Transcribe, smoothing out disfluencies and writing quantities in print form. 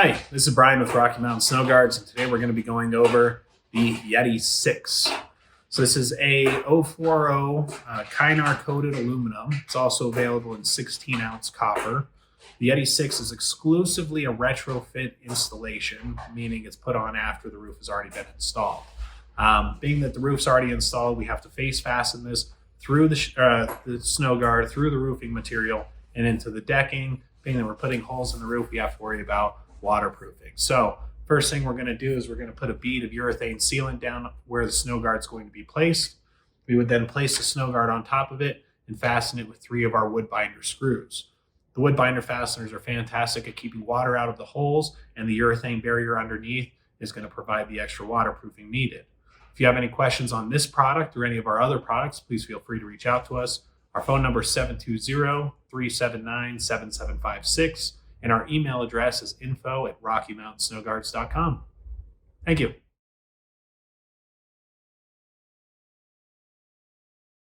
Hi, this is Brian with Rocky Mountain Snow Guards, and today we're going to be going over the Yeti 6. So this is a 040 Kynar coated aluminum. It's also available in 16-ounce copper. The Yeti 6 is exclusively a retrofit installation, meaning it's put on after the roof has already been installed. Being that the roof's already installed, we have to face fasten this through the snow guard, through the roofing material, and into the decking. Being that we're putting holes in the roof, we have to worry about waterproofing. So first thing we're going to do is we're going to put a bead of urethane sealant down where the snow guard is going to be placed. We would then place the snow guard on top of it and fasten it with 3 of our Woodbinder screws. The Woodbinder fasteners are fantastic at keeping water out of the holes, and the urethane barrier underneath is going to provide the extra waterproofing needed. If you have any questions on this product or any of our other products, please feel free to reach out to us. Our phone number is 720-379-7756. And our email address is info@RockyMountainSnowGuards.com. Thank you.